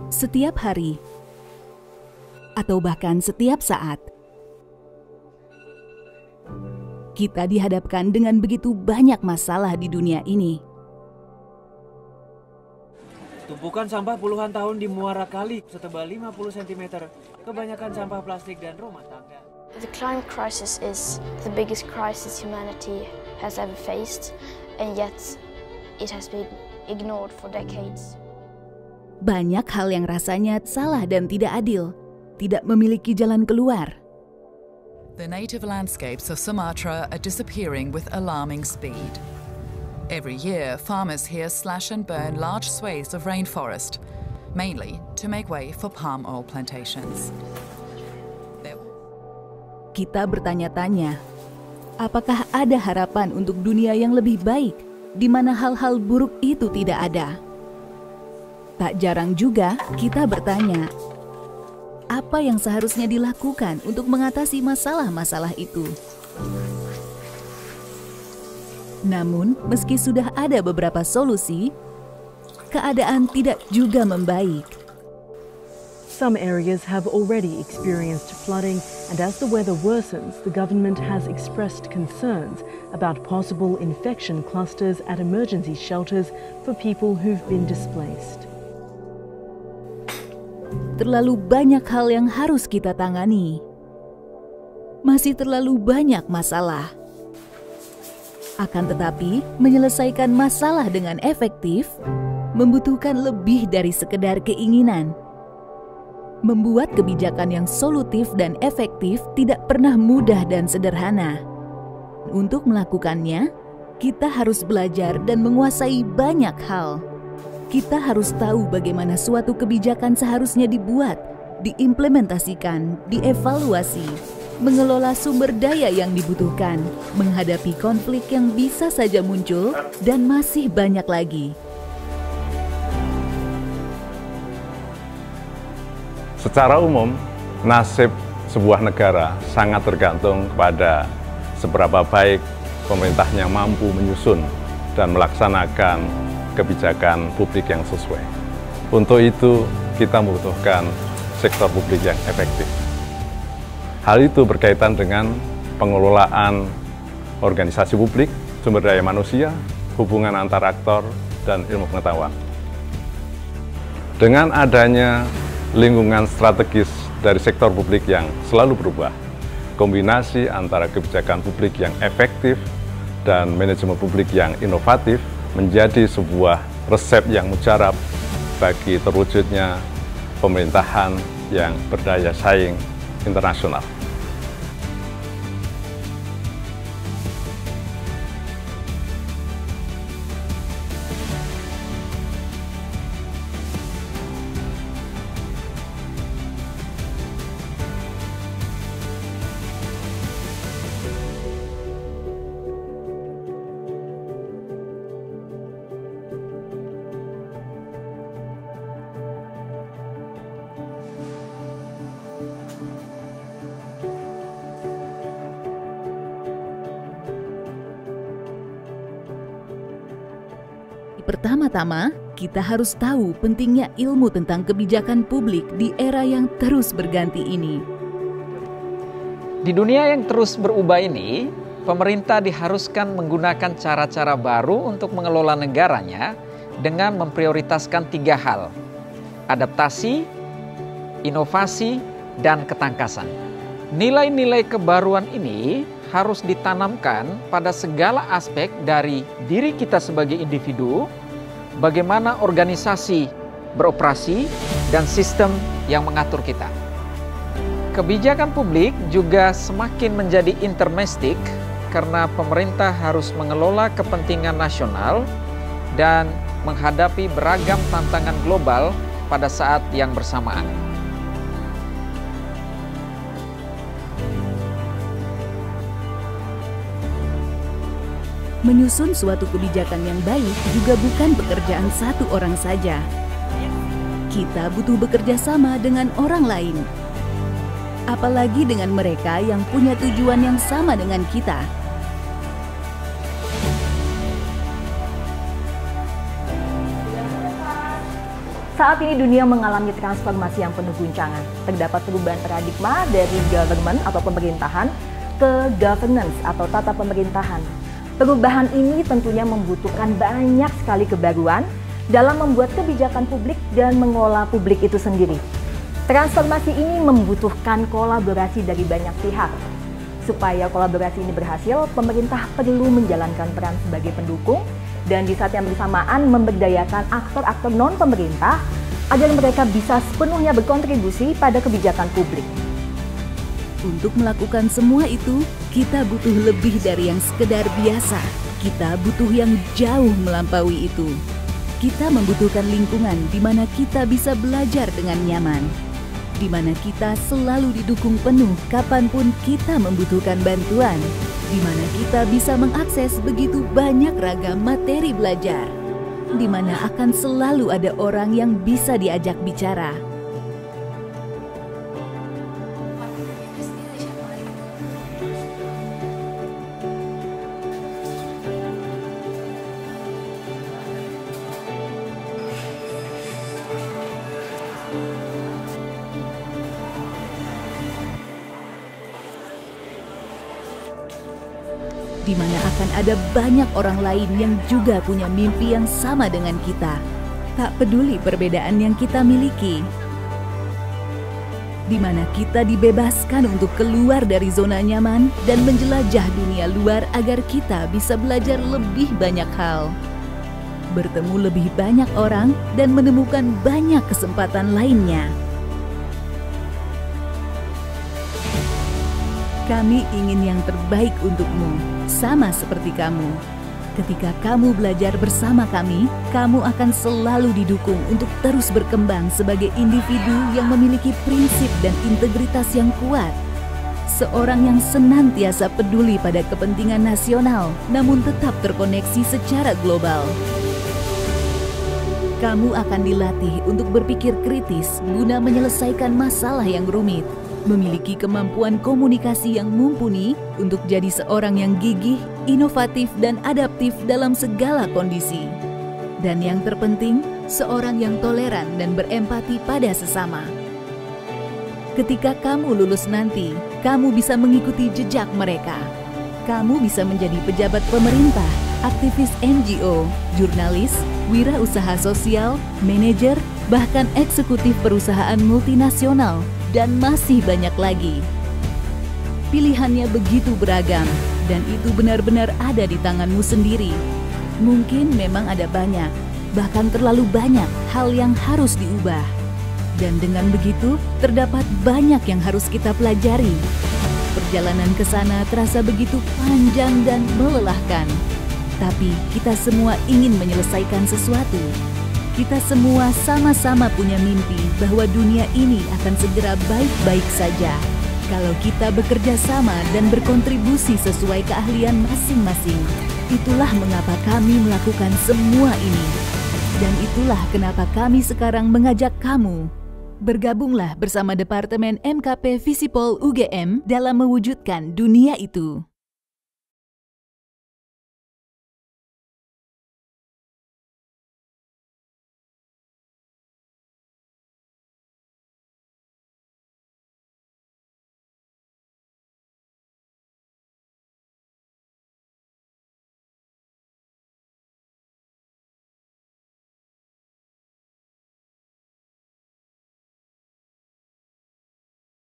setiap hari, atau bahkan setiap saat. Kita dihadapkan dengan begitu banyak masalah di dunia ini. Tumpukan sampah puluhan tahun di muara kali setebal 50 cm, kebanyakan sampah plastik dan rumah tangga. The climate crisis is the biggest crisis humanity has ever faced, and yet it has been ignored for decades. Banyak hal yang rasanya salah dan tidak adil, tidak memiliki jalan keluar. The native landscapes of Sumatra are disappearing with alarming speed. Every year, farmers here slash and burn large swathes of rainforest, mainly to make way for palm oil plantations. Kita bertanya-tanya, apakah ada harapan untuk dunia yang lebih baik, di mana hal-hal buruk itu tidak ada? Tak jarang juga kita bertanya, apa yang seharusnya dilakukan untuk mengatasi masalah-masalah itu? Namun, meski sudah ada beberapa solusi, keadaan tidak juga membaik. Some areas have already experienced flooding, and as the weather worsens, the government has expressed concerns about possible infection clusters at emergency shelters for people who've been displaced. Terlalu banyak hal yang harus kita tangani. Masih terlalu banyak masalah. Akan tetapi, menyelesaikan masalah dengan efektif membutuhkan lebih dari sekedar keinginan. Membuat kebijakan yang solutif dan efektif tidak pernah mudah dan sederhana. Untuk melakukannya, kita harus belajar dan menguasai banyak hal. Kita harus tahu bagaimana suatu kebijakan seharusnya dibuat, diimplementasikan, dievaluasi, mengelola sumber daya yang dibutuhkan, menghadapi konflik yang bisa saja muncul, dan masih banyak lagi. Secara umum, nasib sebuah negara sangat tergantung kepada seberapa baik pemerintahnya mampu menyusun dan melaksanakan kebijakan publik yang sesuai. Untuk itu, kita membutuhkan sektor publik yang efektif. Hal itu berkaitan dengan pengelolaan organisasi publik, sumber daya manusia, hubungan antar aktor, dan ilmu pengetahuan. Dengan adanya lingkungan strategis dari sektor publik yang selalu berubah, kombinasi antara kebijakan publik yang efektif dan manajemen publik yang inovatif menjadi sebuah resep yang mujarab bagi terwujudnya pemerintahan yang berdaya saing internasional. Pertama-tama, kita harus tahu pentingnya ilmu tentang kebijakan publik di era yang terus berganti ini. Di dunia yang terus berubah ini, pemerintah diharuskan menggunakan cara-cara baru untuk mengelola negaranya dengan memprioritaskan 3 hal: adaptasi, inovasi, dan ketangkasan. Nilai-nilai kebaruan ini harus ditanamkan pada segala aspek dari diri kita sebagai individu, bagaimana organisasi beroperasi, dan sistem yang mengatur kita. Kebijakan publik juga semakin menjadi intermestik karena pemerintah harus mengelola kepentingan nasional dan menghadapi beragam tantangan global pada saat yang bersamaan. Menyusun suatu kebijakan yang baik juga bukan pekerjaan satu orang saja. Kita butuh bekerja sama dengan orang lain. Apalagi dengan mereka yang punya tujuan yang sama dengan kita. Saat ini dunia mengalami transformasi yang penuh guncangan. Terdapat perubahan paradigma dari government atau pemerintahan ke governance atau tata pemerintahan. Perubahan ini tentunya membutuhkan banyak sekali kebaruan dalam membuat kebijakan publik dan mengelola publik itu sendiri. Transformasi ini membutuhkan kolaborasi dari banyak pihak. Supaya kolaborasi ini berhasil, pemerintah perlu menjalankan peran sebagai pendukung dan di saat yang bersamaan memberdayakan aktor-aktor non-pemerintah agar mereka bisa sepenuhnya berkontribusi pada kebijakan publik. Untuk melakukan semua itu, kita butuh lebih dari yang sekedar biasa. Kita butuh yang jauh melampaui itu. Kita membutuhkan lingkungan di mana kita bisa belajar dengan nyaman, di mana kita selalu didukung penuh kapanpun kita membutuhkan bantuan, di mana kita bisa mengakses begitu banyak ragam materi belajar, di mana akan selalu ada orang yang bisa diajak bicara. Di mana akan ada banyak orang lain yang juga punya mimpi yang sama dengan kita. Tak peduli perbedaan yang kita miliki. Di mana kita dibebaskan untuk keluar dari zona nyaman dan menjelajah dunia luar agar kita bisa belajar lebih banyak hal. Bertemu lebih banyak orang dan menemukan banyak kesempatan lainnya. Kami ingin yang terbaik untukmu, sama seperti kamu. Ketika kamu belajar bersama kami, kamu akan selalu didukung untuk terus berkembang sebagai individu yang memiliki prinsip dan integritas yang kuat. Seorang yang senantiasa peduli pada kepentingan nasional, namun tetap terkoneksi secara global. Kamu akan dilatih untuk berpikir kritis guna menyelesaikan masalah yang rumit, memiliki kemampuan komunikasi yang mumpuni untuk jadi seorang yang gigih, inovatif, dan adaptif dalam segala kondisi. Dan yang terpenting, seorang yang toleran dan berempati pada sesama. Ketika kamu lulus nanti, kamu bisa mengikuti jejak mereka. Kamu bisa menjadi pejabat pemerintah, aktivis NGO, jurnalis, wirausaha sosial, manajer, bahkan eksekutif perusahaan multinasional, dan masih banyak lagi. Pilihannya begitu beragam, dan itu benar-benar ada di tanganmu sendiri. Mungkin memang ada banyak, bahkan terlalu banyak hal yang harus diubah. Dan dengan begitu, terdapat banyak yang harus kita pelajari. Perjalanan ke sana terasa begitu panjang dan melelahkan. Tapi kita semua ingin menyelesaikan sesuatu. Kita semua sama-sama punya mimpi bahwa dunia ini akan segera baik-baik saja kalau kita bekerja sama dan berkontribusi sesuai keahlian masing-masing. Itulah mengapa kami melakukan semua ini. Dan itulah kenapa kami sekarang mengajak kamu. Bergabunglah bersama Departemen MKP Visipol UGM dalam mewujudkan dunia itu.